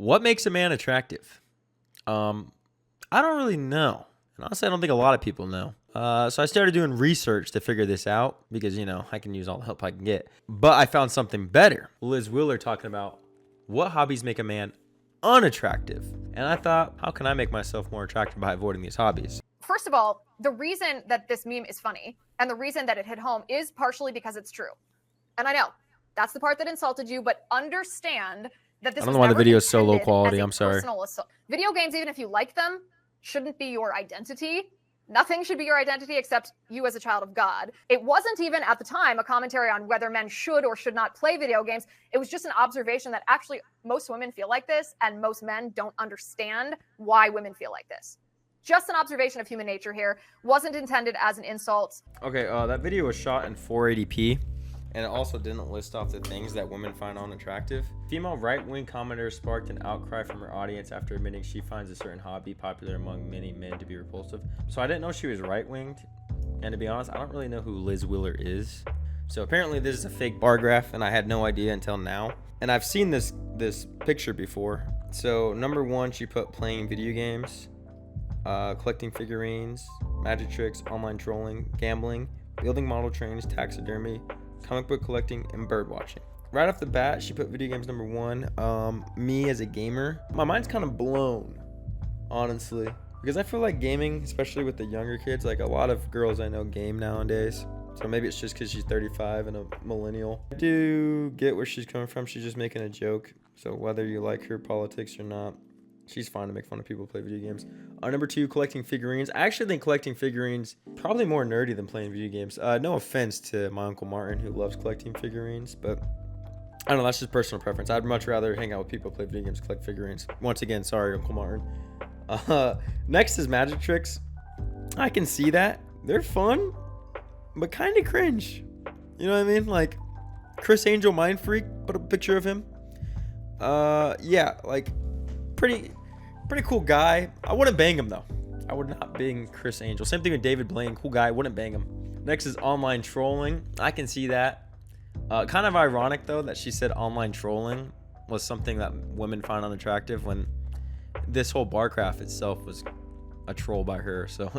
What makes a man attractive? I don't really know. And honestly, I don't think a lot of people know. So I started doing research to figure this out because, I can use all the help I can get. But I found something better. Liz Wheeler talking about what hobbies make a man unattractive. And I thought, how can I make myself more attractive by avoiding these hobbies? First of all, the reason that this meme is funny and the reason that it hit home is partially because it's true. And I know that's the part that insulted you, but understand that this I don't know why the video is so low quality. I'm sorry. Video games, even if you like them, shouldn't be your identity. Nothing should be your identity except you as a child of God. It wasn't even at the time a commentary on whether men should or should not play video games. It was just an observation that actually most women feel like this and most men don't understand why women feel like this. Just an observation of human nature here. Wasn't intended as an insult. Okay, that video was shot in 480p. And it also didn't list off the things that women find unattractive. Female right-wing commenter sparked an outcry from her audience after admitting she finds a certain hobby popular among many men to be repulsive. So I didn't know she was right-winged. And to be honest, I don't really know who Liz Wheeler is. So apparently this is a fake bar graph, and I had no idea until now. And I've seen this picture before. So number one, she put playing video games, collecting figurines, magic tricks, online trolling, gambling, building model trains, taxidermy, comic book collecting, and bird watching. Right off the bat, she put video games number one. Me as a gamer, my mind's kind of blown, honestly, because I feel like gaming, especially with the younger kids, like a lot of girls I know game nowadays. So maybe it's just because she's 35 and a millennial. I do get where she's coming from. She's just making a joke. So whether you like her politics or not, she's fine to make fun of people who play video games. Number two, collecting figurines. I actually think collecting figurines probably more nerdy than playing video games. No offense to my Uncle Martin, who loves collecting figurines, but I don't know, that's just personal preference. I'd much rather hang out with people who play video games, collect figurines. Once again, sorry, Uncle Martin. Next is magic tricks. I can see that. They're fun, but kind of cringe. You know what I mean? Like, Chris Angel Mind Freak, put a picture of him. Yeah, like, pretty cool guy. I wouldn't bang him though. I would not bang Chris Angel. Same thing with David Blaine. Cool guy. Wouldn't bang him. Next is online trolling. I can see that. Kind of ironic though that she said online trolling was something that women find unattractive when this whole bar craft itself was a troll by her. So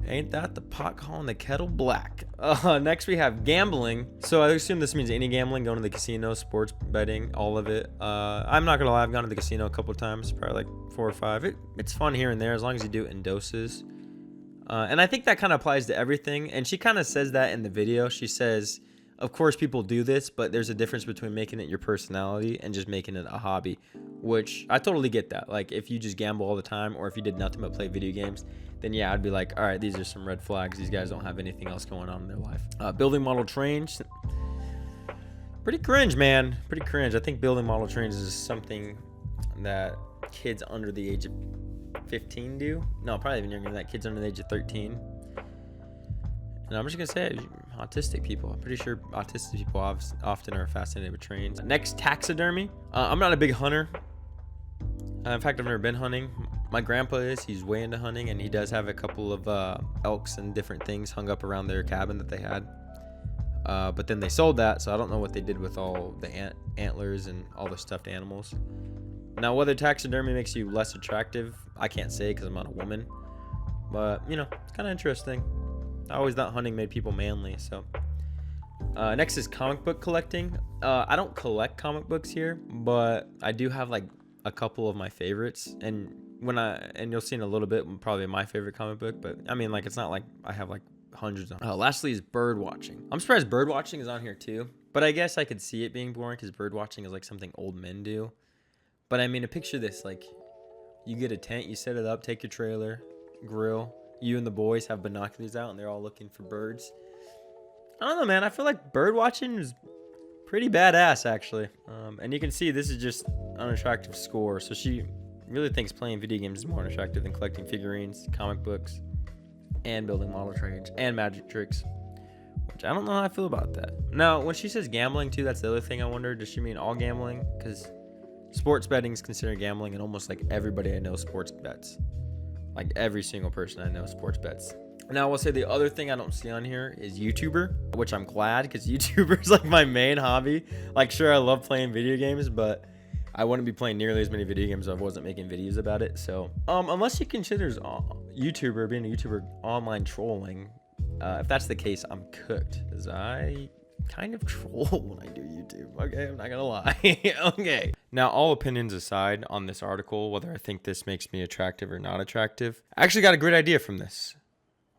ain't that the pot calling the kettle black? Next we have gambling. So I assume this means any gambling, going to the casino, sports betting, all of it. I'm not gonna lie, I've gone to the casino a couple of times, probably like 4 or 5. It's fun here and there as long as you do it in doses. And I think that kind of applies to everything. And she kind of says that in the video. She says, of course people do this, but there's a difference between making it your personality and just making it a hobby, which I totally get that. Like if you just gamble all the time, or if you did nothing but play video games, then yeah, I'd be like, all right, these are some red flags. These guys don't have anything else going on in their life. Building model trains. Pretty cringe, man. Pretty cringe. I think building model trains is something that kids under the age of 15 do. No, probably even younger than that. Kids under the age of 13. And I'm just going to say, autistic people. I'm pretty sure autistic people often are fascinated with trains. Next, taxidermy. I'm not a big hunter. In fact, I've never been hunting. My grandpa is. He's way into hunting, and he does have a couple of elks and different things hung up around their cabin that they had. But then they sold that, so I don't know what they did with all the antlers and all the stuffed animals. Now, whether taxidermy makes you less attractive, I can't say because I'm not a woman. But, it's kind of interesting. I always thought hunting made people manly, so. Next is comic book collecting. I don't collect comic books here, but I do have like a couple of my favorites, and you'll see in a little bit probably my favorite comic book, but I mean, like, it's not like I have like hundreds of. Lastly is bird watching. I'm surprised bird watching is on here too, but I guess I could see it being boring because bird watching is like something old men do. But I mean, to picture this, like, you get a tent, you set it up, take your trailer, grill, you and the boys have binoculars out, and they're all looking for birds. I don't know, man. I feel like bird watching is pretty badass, actually. And you can see this is just unattractive score. So she really thinks playing video games is more unattractive than collecting figurines, comic books, and building model trains, and magic tricks. Which I don't know how I feel about that. Now, when she says gambling, too, that's the other thing I wonder. Does she mean all gambling? Because sports betting is considered gambling, and almost like everybody I know sports bets. Like every single person I know sports bets. Now, I will say the other thing I don't see on here is YouTuber, which I'm glad because YouTuber is like my main hobby. Like, sure, I love playing video games, but I wouldn't be playing nearly as many video games if I wasn't making videos about it. So, unless you consider YouTuber, being a YouTuber, online trolling, if that's the case, I'm cooked. Because I kind of troll when I do YouTube. Okay, I'm not gonna lie. Okay. Now, all opinions aside on this article, whether I think this makes me attractive or not attractive, I actually got a great idea from this.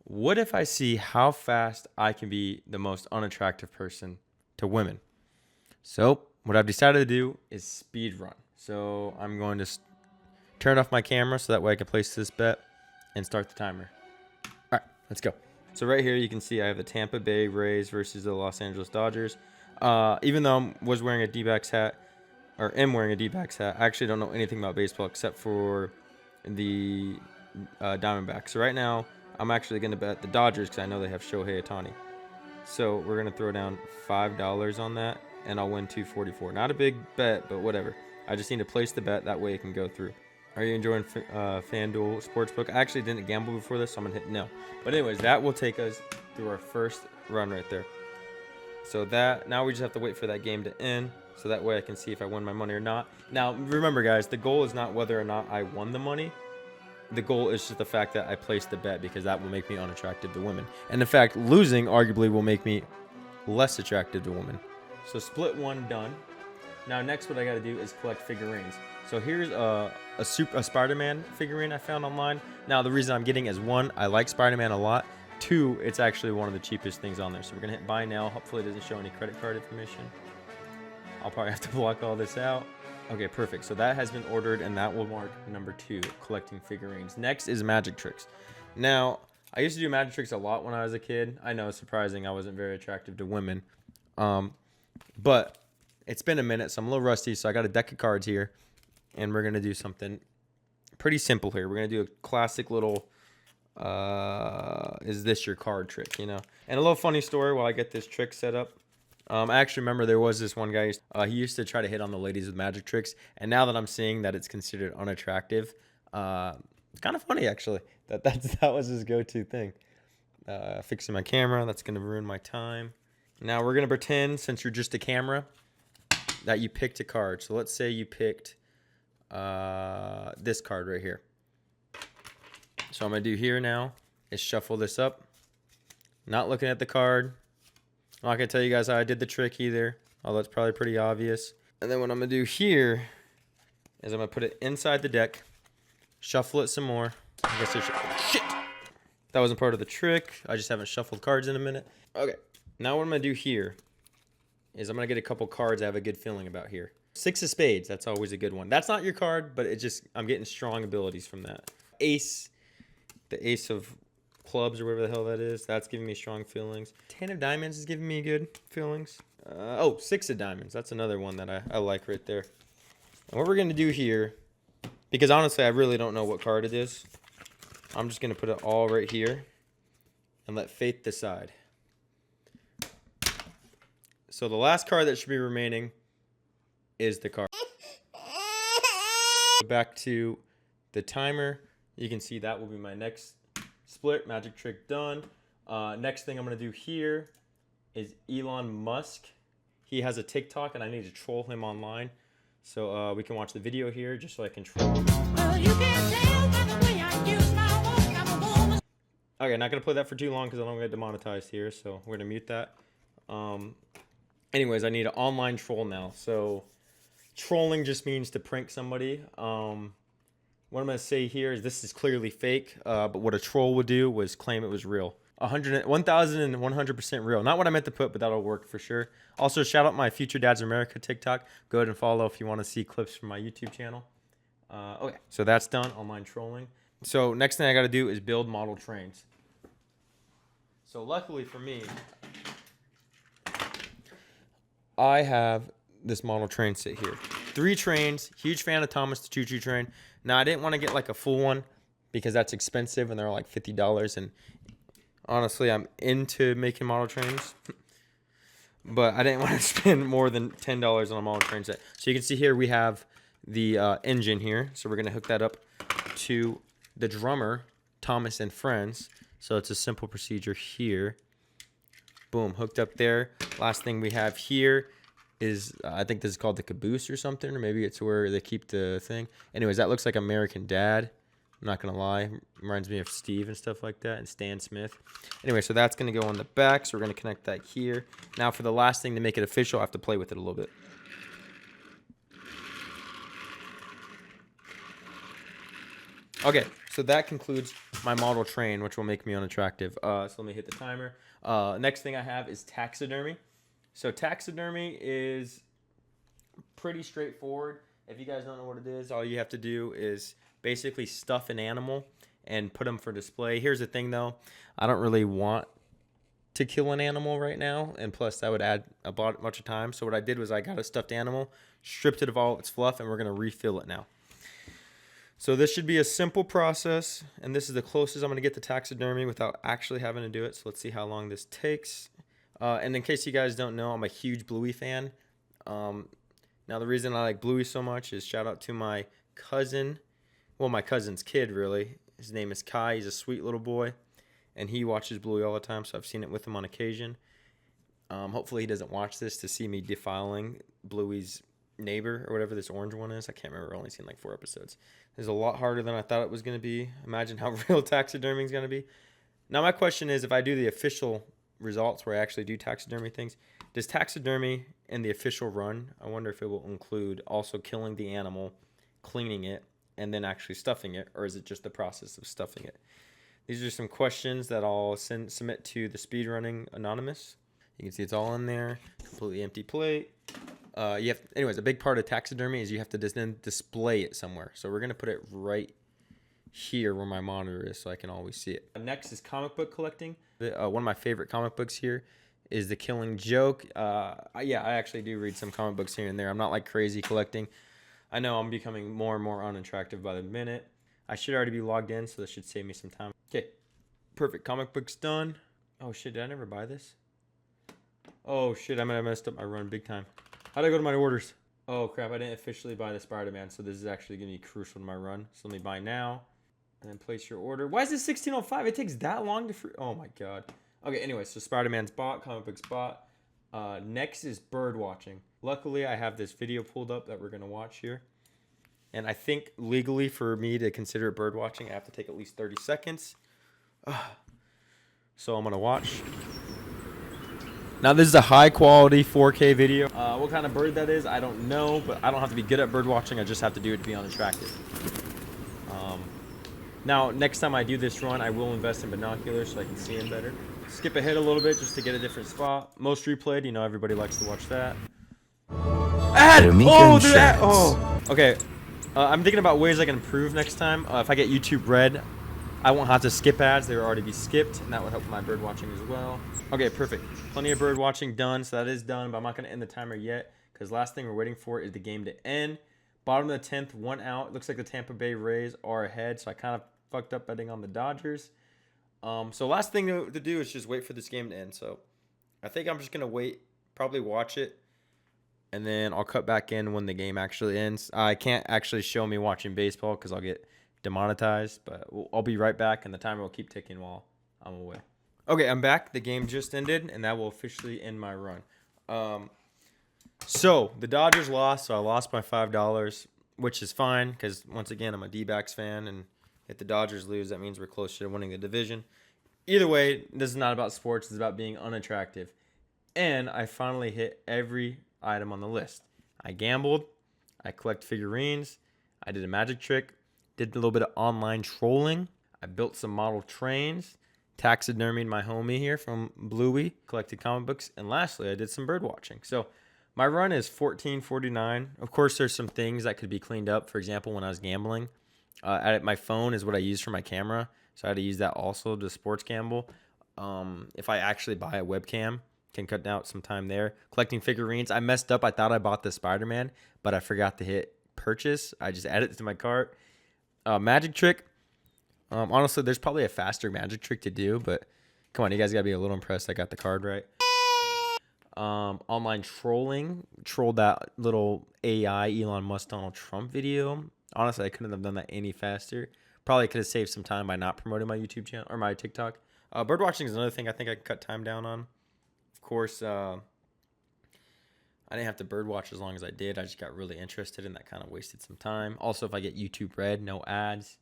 What if I see how fast I can be the most unattractive person to women? So what I've decided to do is speed run. So I'm going to turn off my camera so that way I can place this bet and start the timer. All right, let's go. So right here you can see I have the Tampa Bay Rays versus the Los Angeles Dodgers. Even though I was wearing a D-backs hat, or am wearing a D-backs hat, I actually don't know anything about baseball except for the Diamondbacks. So right now I'm actually going to bet the Dodgers because I know they have Shohei Ohtani. So we're going to throw down $5 on that, and I'll win $244. Not a big bet, but whatever. I just need to place the bet. That way it can go through. Are you enjoying FanDuel Sportsbook? I actually didn't gamble before this, so I'm going to hit no. But anyways, that will take us through our first run right there. So that, now we just have to wait for that game to end, so that way I can see if I won my money or not. Now, remember, guys, the goal is not whether or not I won the money. The goal is just the fact that I placed the bet, because that will make me unattractive to women. And in fact, losing arguably will make me less attractive to women. So split one done. Now next what I got to do is collect figurines. So here's a Spider-Man figurine I found online. Now the reason I'm getting is, one, I like Spider-Man a lot. Two, it's actually one of the cheapest things on there. So we're going to hit buy now. Hopefully it doesn't show any credit card information. I'll probably have to block all this out. Okay, perfect. So that has been ordered, and that will mark number 2, collecting figurines. Next is magic tricks. Now, I used to do magic tricks a lot when I was a kid. I know, it's surprising. I wasn't very attractive to women. But it's been a minute, so I'm a little rusty. So I got a deck of cards here, and we're going to do something pretty simple here. We're going to do a classic little, is this your card trick, you know? And a little funny story while I get this trick set up. I actually remember there was this one guy, he used to try to hit on the ladies with magic tricks. And now that I'm seeing that it's considered unattractive, it's kind of funny, actually. That was his go-to thing. Fixing my camera, that's going to ruin my time. Now we're going to pretend, since you're just a camera, that you picked a card. So let's say you picked this card right here. So I'm going to do here now is shuffle this up. Not looking at the card. I'm not going to tell you guys how I did the trick either, although it's probably pretty obvious. And then what I'm going to do here is I'm going to put it inside the deck, shuffle it some more. I guess shit! That wasn't part of the trick. I just haven't shuffled cards in a minute. Okay, now what I'm going to do here is I'm going to get a couple cards I have a good feeling about here. 6 of spades, that's always a good one. That's not your card, but I'm getting strong abilities from that. Ace, the ace of clubs or whatever the hell that is, that's giving me strong feelings. 10 of diamonds is giving me good feelings. 6 of diamonds, that's another one that I like right there. And what we're going to do here, because honestly I really don't know what card it is, I'm just going to put it all right here and let fate decide. So the last card that should be remaining is the card. Back to the timer. You can see that will be my next split. Magic trick done. Next thing I'm going to do here is Elon Musk. He has a TikTok and I need to troll him online. So we can watch the video here just so I can troll him. Well, you can tell by the way I use my walk, I'm a woman. Okay, not going to play that for too long because I don't get demonetized here. So we're going to mute that. Anyways, I need an online troll now. So trolling just means to prank somebody. What I'm going to say here is this is clearly fake, but what a troll would do was claim it was real. 1,100% real. Not what I meant to put, but that'll work for sure. Also, shout out my Future Dads America TikTok. Go ahead and follow if you want to see clips from my YouTube channel. Okay, so that's done, online trolling. So next thing I got to do is build model trains. So luckily for me, I have this model train sit here. 3 trains, huge fan of Thomas the Choo Choo Train. Now, I didn't want to get like a full one because that's expensive and they're like $50. And honestly, I'm into making model trains. But I didn't want to spend more than $10 on a model train set. So you can see here we have the engine here. So we're going to hook that up to the drummer, Thomas and Friends. So it's a simple procedure here. Boom, hooked up there. Last thing we have here is, I think this is called the caboose or something, or maybe it's where they keep the thing. Anyways, that looks like American Dad. I'm not going to lie. Reminds me of Steve and stuff like that, and Stan Smith. Anyway, so that's going to go on the back, so we're going to connect that here. Now for the last thing to make it official, I have to play with it a little bit. Okay, so that concludes my model train, which will make me unattractive. So let me hit the timer. Next thing I have is taxidermy. So taxidermy is pretty straightforward. If you guys don't know what it is, all you have to do is basically stuff an animal and put them for display. Here's the thing, though. I don't really want to kill an animal right now, and plus that would add a bunch of time. So what I did was I got a stuffed animal, stripped it of all its fluff, and we're going to refill it now. So this should be a simple process, and this is the closest I'm going to get to taxidermy without actually having to do it. So let's see how long this takes. And in case you guys don't know, I'm a huge Bluey fan. Now the reason I like Bluey so much is shout out to my cousin. Well, my cousin's kid, really. His name is Kai. He's a sweet little boy, and he watches Bluey all the time, so I've seen it with him on occasion. Hopefully he doesn't watch this to see me defiling Bluey's neighbor or whatever this orange one is. I can't remember. I've only seen like 4 episodes. It's a lot harder than I thought it was going to be. Imagine how real taxidermy is going to be. Now my question is, if I do the official results where I actually do taxidermy things, does taxidermy in the official run, I wonder if it will include also killing the animal, cleaning it, and then actually stuffing it, or is it just the process of stuffing it? These are some questions that I'll submit to the Speedrunning Anonymous. You can see it's all in there. Completely empty plate. Anyways, a big part of taxidermy is you have to then display it somewhere. So we're going to put it right here where my monitor is so I can always see it. Next is comic book collecting. One of my favorite comic books here is The Killing Joke. I actually do read some comic books here and there. I'm not like crazy collecting. I know I'm becoming more and more unattractive by the minute. I should already be logged in, so this should save me some time. Okay, perfect. Comic book's done. Oh shit, did I never buy this? Oh shit, I might have messed up my run big time. How'd I go to my orders? Oh crap, I didn't officially buy the Spider-Man, so this is actually going to be crucial to my run. So let me buy now, and then place your order. Why is this 1605? It takes that long to free. Oh my god. Okay, anyway, so Spider-Man's bought, comic book's bought. Next is bird watching. Luckily, I have this video pulled up that we're going to watch here. And I think legally for me to consider it bird watching, I have to take at least 30 seconds. So I'm going to watch. Now this is a high quality 4K video. What kind of bird that is, I don't know, but I don't have to be good at bird watching. I just have to do it to be unattractive. Now, next time I do this run, I will invest in binoculars so I can see him better. Skip ahead a little bit just to get a different spot. Most replayed, you know, everybody likes to watch that. Okay. I'm thinking about ways I can improve next time. If I get YouTube Red, I won't have to skip ads. They will already be skipped, and that would help my bird watching as well. Okay, perfect. Plenty of bird watching done, so that is done, but I'm not going to end the timer yet because last thing we're waiting for is the game to end. Bottom of the 10th, 1 out. It looks like the Tampa Bay Rays are ahead, so I kind of fucked up betting on the Dodgers. So last thing to do is just wait for this game to end. So I think I'm just going to wait, probably watch it, and then I'll cut back in when the game actually ends. I can't actually show me watching baseball because I'll get demonetized, but I'll be right back, and the timer will keep ticking while I'm away. Okay, I'm back. The game just ended, and that will officially end my run. So the Dodgers lost, so I lost my $5, which is fine because, once again, I'm a D-backs fan, and if the Dodgers lose, that means we're closer to winning the division. Either way, this is not about sports. It's about being unattractive. And I finally hit every item on the list. I gambled. I collect figurines. I did a magic trick. Did a little bit of online trolling. I built some model trains. Taxidermied my homie here from Bluey. Collected comic books. And lastly, I did some bird watching. So my run is 1449. Of course, there's some things that could be cleaned up. For example, when I was gambling, my phone is what I use for my camera. So I had to use that also to sports gamble. If I actually buy a webcam, can cut out some time there. Collecting figurines. I messed up. I thought I bought the Spider-Man, but I forgot to hit purchase. I just added it to my cart. Magic trick. Honestly, there's probably a faster magic trick to do, but come on, you guys gotta be a little impressed I got the card right. Online trolling. Trolled that little AI Elon Musk Donald Trump video. Honestly, I couldn't have done that any faster. Probably could have saved some time by not promoting my YouTube channel or my TikTok. Bird watching is another thing I think I can cut time down on. Of course, I I didn't have to birdwatch as long as I did. I just got really interested and that kind of wasted some time. Also, if I get YouTube Red, no ads.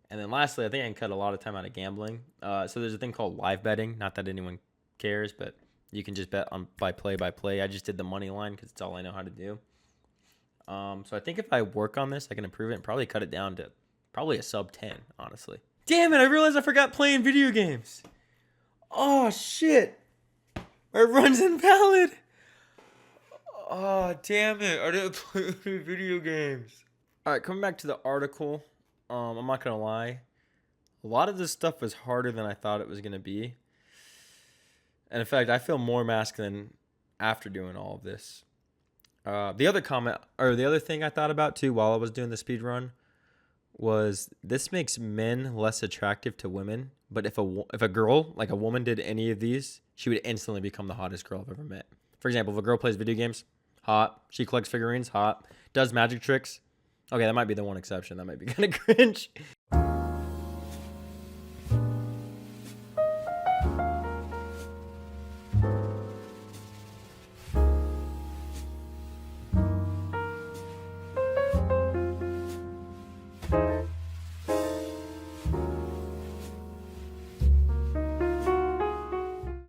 And then lastly, I think I can cut a lot of time out of gambling. So there's a thing called live betting. Not that anyone cares, but you can just bet on by play. I just did the money line because it's all I know how to do. So I think if I work on this, I can improve it and probably cut it down to probably a sub 10, honestly. Damn it, I realized I forgot playing video games. Oh, shit. My run's invalid. Oh, damn it. I didn't play any video games. All right, coming back to the article. I'm not going to lie. A lot of this stuff was harder than I thought it was going to be. And in fact, I feel more masculine after doing all of this. The other thing I thought about too while I was doing the speed run was this makes men less attractive to women. But if a girl, like a woman, did any of these, she would instantly become the hottest girl I've ever met. For example, if a girl plays video games, hot. She collects figurines, hot. Does magic tricks. Okay, that might be the one exception. That might be kind of cringe.